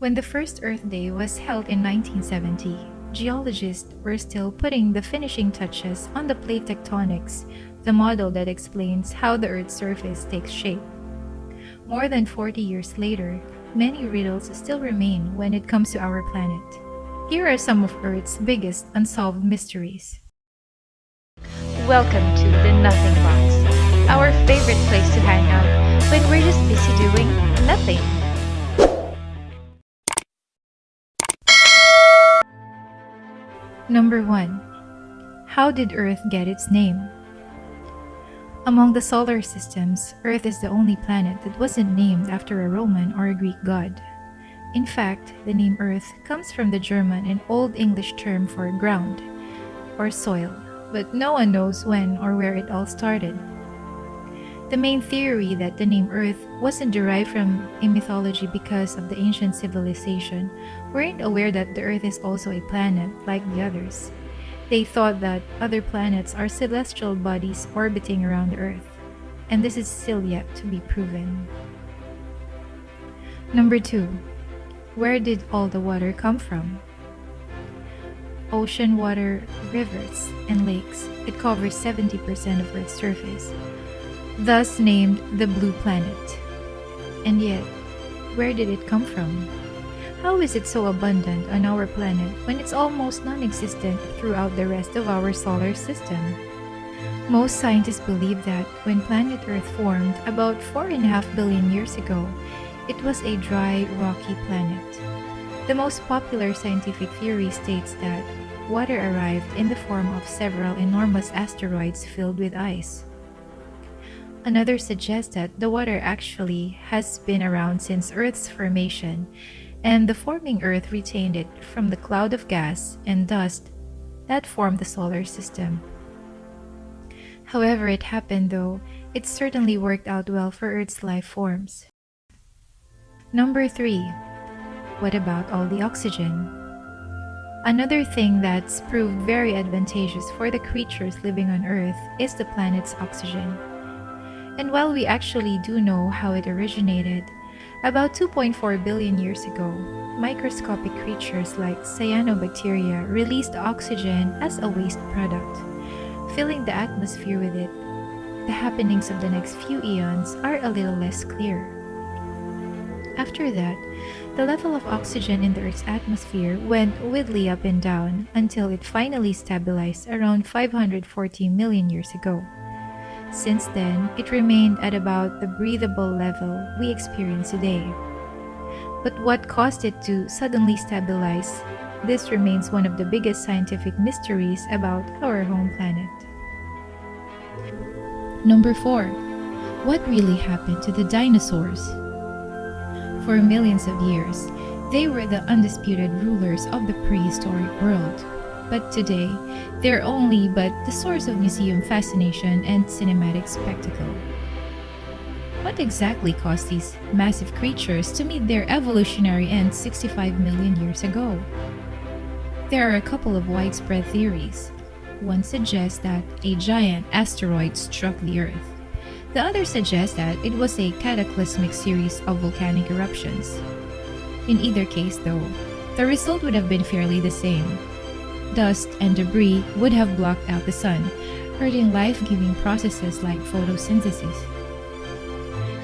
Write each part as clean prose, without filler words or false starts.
When the first Earth Day was held in 1970, geologists were still putting the finishing touches on the plate tectonics, the model that explains how the Earth's surface takes shape. More than 40 years later, many riddles still remain when it comes to our planet. Here are some of Earth's biggest unsolved mysteries. Welcome to the Nothing Box, our favorite place to hang out when we're just busy doing nothing. Number 1. How did Earth get its name? Among the solar systems, Earth is the only planet that wasn't named after a Roman or a Greek god. In fact, the name Earth comes from the German and Old English term for ground, or soil, but no one knows when or where it all started. The main theory that the name Earth wasn't derived from a mythology because of the ancient civilization weren't aware that the Earth is also a planet like the others. They thought that other planets are celestial bodies orbiting around the Earth, and this is still yet to be proven. Number 2. Where did all the water come from? Ocean water, rivers, and lakes. It covers 70% of Earth's surface, thus named the Blue Planet. And yet, where did it come from? How is it so abundant on our planet when it's almost non-existent throughout the rest of our solar system? Most scientists believe that when planet Earth formed about 4.5 billion years ago, it was a dry, rocky planet. The most popular scientific theory states that water arrived in the form of several enormous asteroids filled with ice. Another suggests that the water actually has been around since Earth's formation, and the forming Earth retained it from the cloud of gas and dust that formed the solar system. However it happened though, it certainly worked out well for Earth's life forms. Number 3. What about all the oxygen? Another thing that's proved very advantageous for the creatures living on Earth is the planet's oxygen. And while we actually do know how it originated, about 2.4 billion years ago, microscopic creatures like cyanobacteria released oxygen as a waste product, filling the atmosphere with it. The happenings of the next few eons are a little less clear. After that, the level of oxygen in the Earth's atmosphere went wildly up and down until it finally stabilized around 540 million years ago. Since then, it remained at about the breathable level we experience today. But what caused it to suddenly stabilize? This remains one of the biggest scientific mysteries about our home planet. Number 4. What really happened to the dinosaurs? For millions of years, they were the undisputed rulers of the prehistoric world. But today, they're only but the source of museum fascination and cinematic spectacle. What exactly caused these massive creatures to meet their evolutionary end 65 million years ago? There are a couple of widespread theories. One suggests that a giant asteroid struck the Earth. The other suggests that it was a cataclysmic series of volcanic eruptions. In either case, though, the result would have been fairly the same. Dust and debris would have blocked out the sun, hurting life-giving processes like photosynthesis.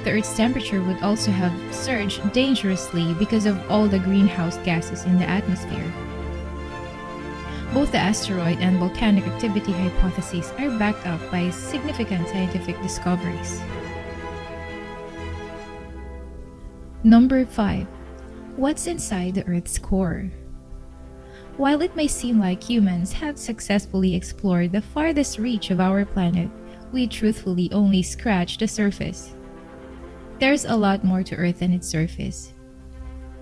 The Earth's temperature would also have surged dangerously because of all the greenhouse gases in the atmosphere. Both the asteroid and volcanic activity hypotheses are backed up by significant scientific discoveries. Number 5. What's inside the Earth's core? While it may seem like humans have successfully explored the farthest reach of our planet, we truthfully only scratched the surface. There's a lot more to Earth than its surface.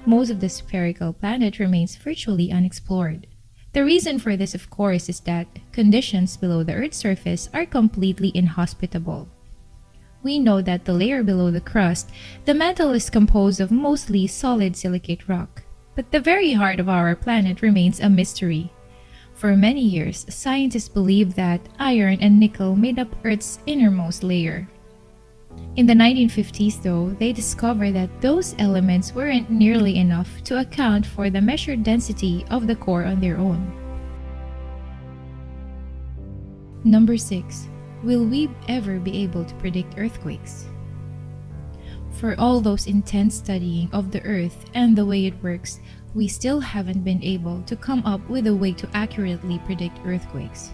Most of the spherical planet remains virtually unexplored. The reason for this, of course, is that conditions below the Earth's surface are completely inhospitable. We know that the layer below the crust, the mantle, is composed of mostly solid silicate rock. But the very heart of our planet remains a mystery. For many years, scientists believed that iron and nickel made up Earth's innermost layer. In the 1950s, though, they discovered that those elements weren't nearly enough to account for the measured density of the core on their own. Number 6. Will we ever be able to predict earthquakes? For all those intense studying of the Earth and the way it works, we still haven't been able to come up with a way to accurately predict earthquakes.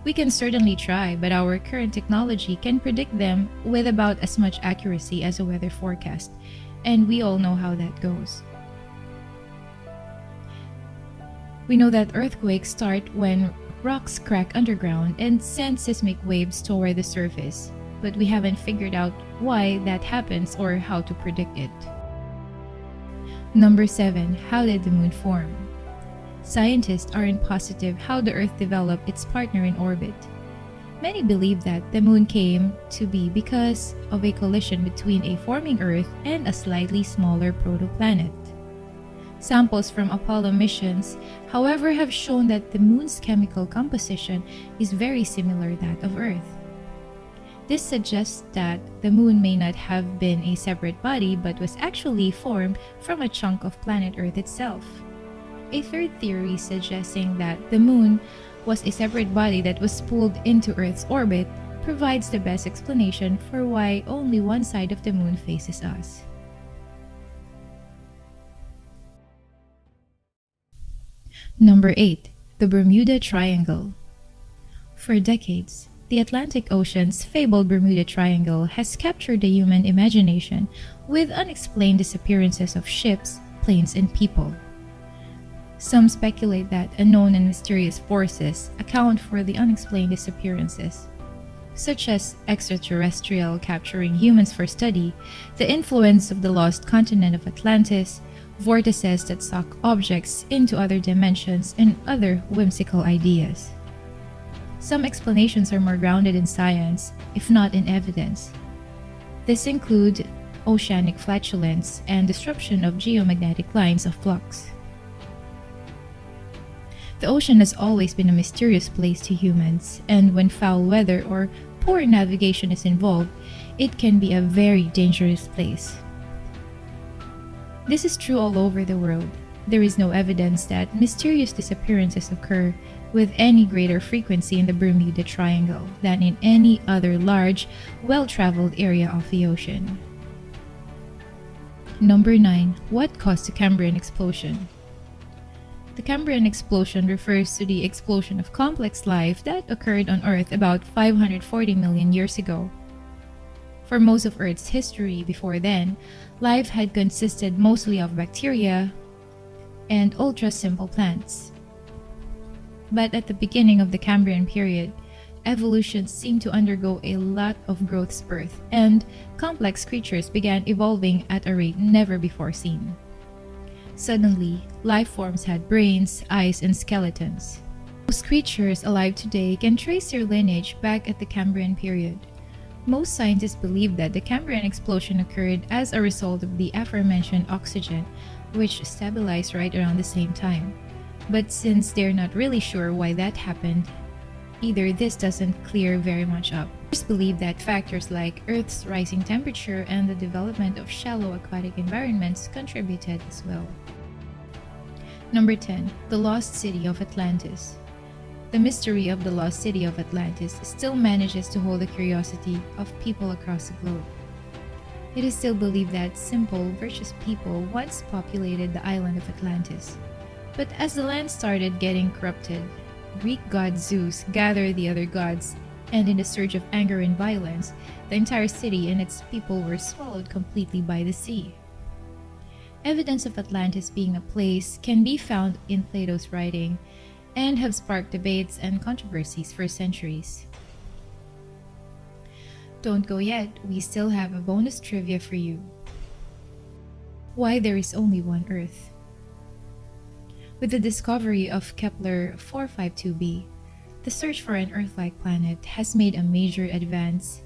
We can certainly try, but our current technology can predict them with about as much accuracy as a weather forecast, and we all know how that goes. We know that earthquakes start when rocks crack underground and send seismic waves toward the surface, but we haven't figured out why that happens or how to predict it. Number 7. How did the moon form? Scientists aren't positive how the Earth developed its partner in orbit. Many believe that the moon came to be because of a collision between a forming Earth and a slightly smaller protoplanet. Samples from Apollo missions, however, have shown that the moon's chemical composition is very similar to that of Earth. This suggests that the moon may not have been a separate body but was actually formed from a chunk of planet Earth itself. A third theory suggesting that the moon was a separate body that was pulled into Earth's orbit provides the best explanation for why only one side of the moon faces us. Number 8. The Bermuda Triangle. For decades, the Atlantic Ocean's fabled Bermuda Triangle has captured the human imagination with unexplained disappearances of ships, planes, and people. Some speculate that unknown and mysterious forces account for the unexplained disappearances, such as extraterrestrial capturing humans for study, the influence of the lost continent of Atlantis, vortices that suck objects into other dimensions, and other whimsical ideas. Some explanations are more grounded in science, if not in evidence. This include oceanic flatulence and disruption of geomagnetic lines of flux. The ocean has always been a mysterious place to humans, and when foul weather or poor navigation is involved, it can be a very dangerous place. This is true all over the world. There is no evidence that mysterious disappearances occur with any greater frequency in the Bermuda Triangle than in any other large, well-traveled area of the ocean. Number 9. What caused the Cambrian explosion? The Cambrian explosion refers to the explosion of complex life that occurred on Earth about 540 million years ago. For most of Earth's history before then, life had consisted mostly of bacteria and ultra-simple plants. But at the beginning of the Cambrian period, evolution seemed to undergo a lot of growth spurt, and complex creatures began evolving at a rate never before seen. Suddenly, life forms had brains, eyes, and skeletons. Most creatures alive today can trace their lineage back at the Cambrian period. Most scientists believe that the Cambrian explosion occurred as a result of the aforementioned oxygen, which stabilized right around the same time. But since they're not really sure why that happened, either this doesn't clear very much up. Others believe that factors like Earth's rising temperature and the development of shallow aquatic environments contributed as well. Number 10. The Lost City of Atlantis. The mystery of the lost city of Atlantis still manages to hold the curiosity of people across the globe. It is still believed that simple, virtuous people once populated the island of Atlantis. But as the land started getting corrupted, Greek god Zeus gathered the other gods, and in a surge of anger and violence, the entire city and its people were swallowed completely by the sea. Evidence of Atlantis being a place can be found in Plato's writing and have sparked debates and controversies for centuries. Don't go yet, we still have a bonus trivia for you. Why there is only one Earth? With the discovery of Kepler 452b, the search for an Earth-like planet has made a major advance.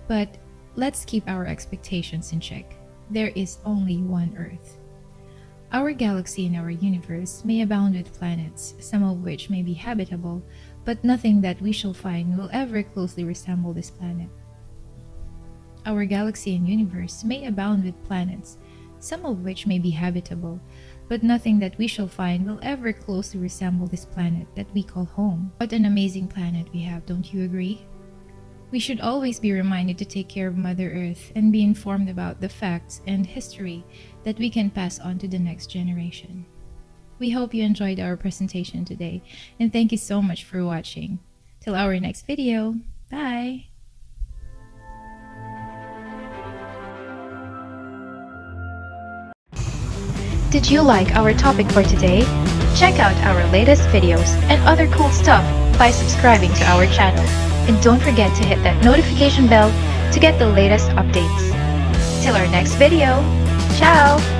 But let's keep our expectations in check. There is only one Earth. Our galaxy and our universe may abound with planets, some of which may be habitable, but nothing that we shall find will ever closely resemble this planet. Our galaxy and universe may abound with planets, some of which may be habitable, but nothing that we shall find will ever closely resemble this planet that we call home. What an amazing planet we have, don't you agree? We should always be reminded to take care of Mother Earth and be informed about the facts and history that we can pass on to the next generation. We hope you enjoyed our presentation today, and thank you so much for watching. Till our next video, bye! Did you like our topic for today? Check out our latest videos and other cool stuff by subscribing to our channel. And don't forget to hit that notification bell to get the latest updates. Till our next video, ciao!